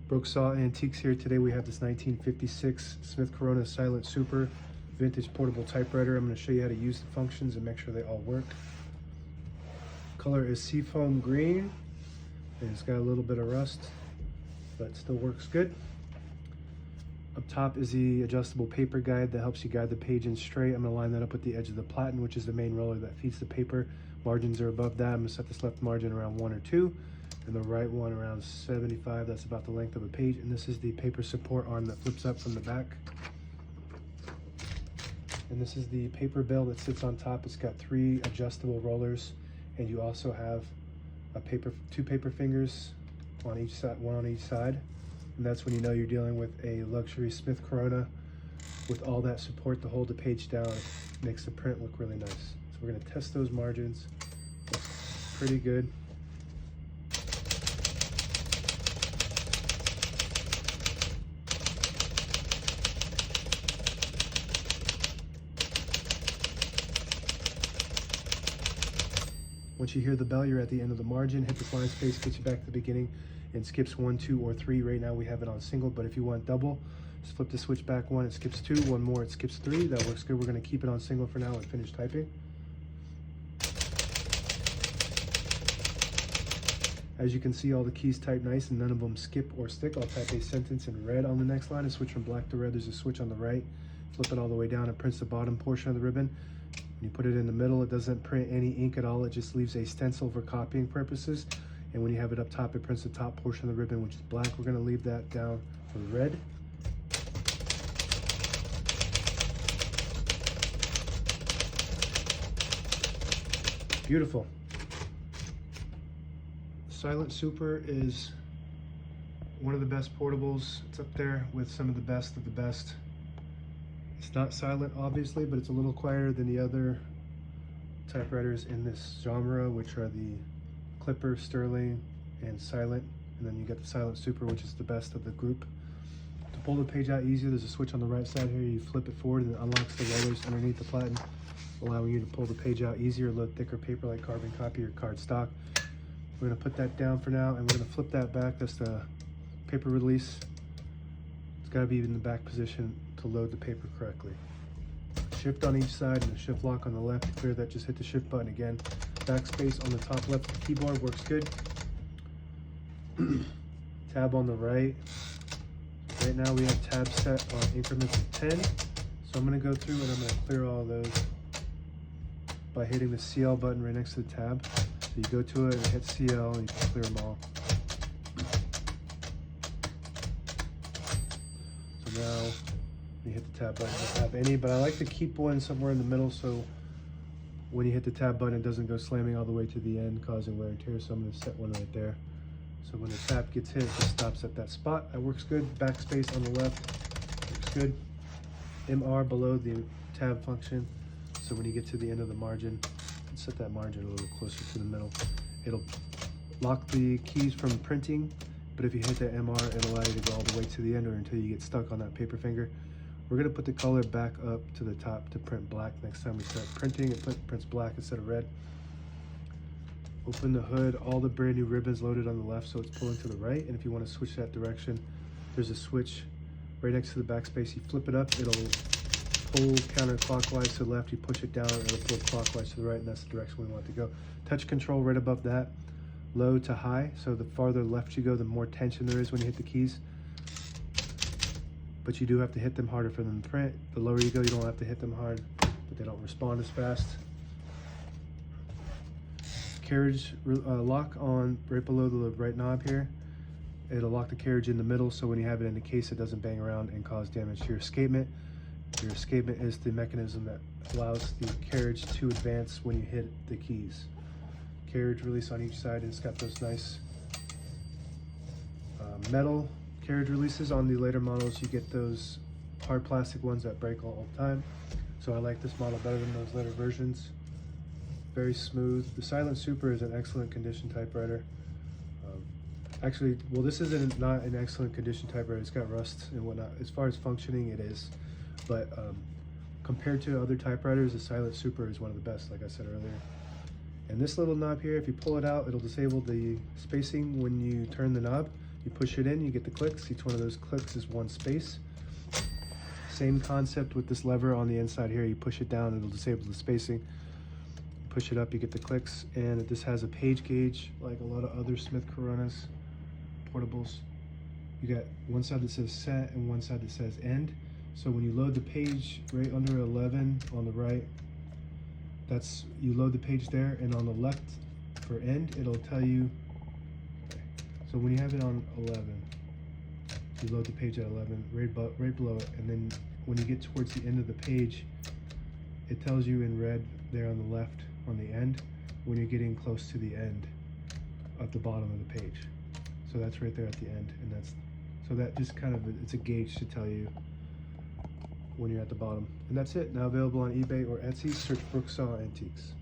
Brooksaw Antiques here. Today we have this 1956 Smith Corona Silent Super vintage portable typewriter. I'm going to show you how to use the functions and make sure they all work. Color is seafoam green and it's got a little bit of rust, but still works good. Up top is the adjustable paper guide that helps you guide the page in straight. I'm going to line that up with the edge of the platen, which is the main roller that feeds the paper. Margins are above that. I'm going to set this left margin around 1 or 2 and the right one around 75. That's about the length of a page. And this is the paper support arm that flips up from the back. And this is the paper bell that sits on top. It's got 3 adjustable rollers, and you also have two paper fingers on each side, one on each side. And that's when you know you're dealing with a luxury Smith Corona with all that support to hold the page down. It makes the print look really nice. So we're going to test those margins. That's pretty good. Once you hear the bell, you're at the end of the margin. Hit the line space, gets you back to the beginning, and skips 1, 2, or 3. Right now we have it on single, but if you want double, just flip the switch back 1, it skips 2, 1 more, it skips 3. That works good. We're going to keep it on single for now and finish typing. As you can see, all the keys type nice and none of them skip or stick. I'll type a sentence in red on the next line and switch from black to red. There's a switch on the right. Flip it all the way down, it prints the bottom portion of the ribbon. You put it in the middle, it doesn't print any ink at all. It just leaves a stencil for copying purposes. And when you have it up top, it prints the top portion of the ribbon, which is black. We're going to leave that down for red. Beautiful. Silent Super is one of the best portables. It's up there with some of the best of the best. It's not silent, obviously, but it's a little quieter than the other typewriters in this genre, which are the Clipper, Sterling, and Silent. And then you get the Silent Super, which is the best of the group. To pull the page out easier, there's a switch on the right side here. You flip it forward and it unlocks the rollers underneath the platen, allowing you to pull the page out easier, load thicker paper like carbon copy or card stock. We're going to put that down for now, and we're going to flip that back. That's the paper release. It's got to be in the back position to load the paper correctly. Shift on each side and the shift lock on the left. To clear that, just hit the shift button again. Backspace on the top left of the keyboard works good. Tab on the right. Right now we have tabs set on increments of 10. So I'm going to go through and I'm going to clear all of those by hitting the CL button right next to the tab. So you go to it and hit CL and you can clear them all. So now you hit the tab button, you don't have any, but I like to keep one somewhere in the middle so when you hit the tab button, it doesn't go slamming all the way to the end, causing wear and tear. So I'm going to set one right there. So when the tab gets hit, it just stops at that spot. That works good. Backspace on the left works good. MR below the tab function. So when you get to the end of the margin, set that margin a little closer to the middle. It'll lock the keys from printing, but if you hit that MR, it'll allow you to go all the way to the end or until you get stuck on that paper finger. We're going to put the color back up to the top to print black. Next time we start printing, it prints black instead of red. Open the hood, all the brand new ribbons loaded on the left, so it's pulling to the right. And if you want to switch that direction, there's a switch right next to the backspace. You flip it up, it'll pull counterclockwise to the left. You push it down, and it'll pull clockwise to the right, and that's the direction we want to go. Touch control right above that, low to high. So the farther left you go, the more tension there is when you hit the keys. But you do have to hit them harder for them to print. The lower you go, you don't have to hit them hard, but they don't respond as fast. Carriage lock on right below the right knob here. It'll lock the carriage in the middle, so when you have it in the case, it doesn't bang around and cause damage to your escapement. Your escapement is the mechanism that allows the carriage to advance when you hit the keys. Carriage release on each side, and it's got those nice metal carriage releases. On the later models, you get those hard plastic ones that break all the time. So I like this model better than those later versions. Very smooth. The Silent Super is an excellent condition typewriter. Actually, well, this isn't not an excellent condition typewriter. It's got rust and whatnot. As far as functioning, it is. But compared to other typewriters, the Silent Super is one of the best, like I said earlier. And this little knob here, if you pull it out, it'll disable the spacing when you turn the knob. You push it in, you get the clicks. Each one of those clicks is one space. Same concept with this lever on the inside here. You push it down, it'll disable the spacing. Push it up, you get the clicks, and this has a page gauge like a lot of other Smith Coronas portables. You got one side that says set and one side that says end. So when you load the page right under 11 on the right, that's, you load the page there, and on the left for end, it'll tell you, so when you have it on 11, you load the page at 11, right below it, and then when you get towards the end of the page, it tells you in red there on the left, on the end, when you're getting close to the end at the bottom of the page. So that's right there at the end, and that's, so that just kind of, it's a gauge to tell you when you're at the bottom. And that's it, now available on eBay or Etsy. Search Brooksaw Antiques.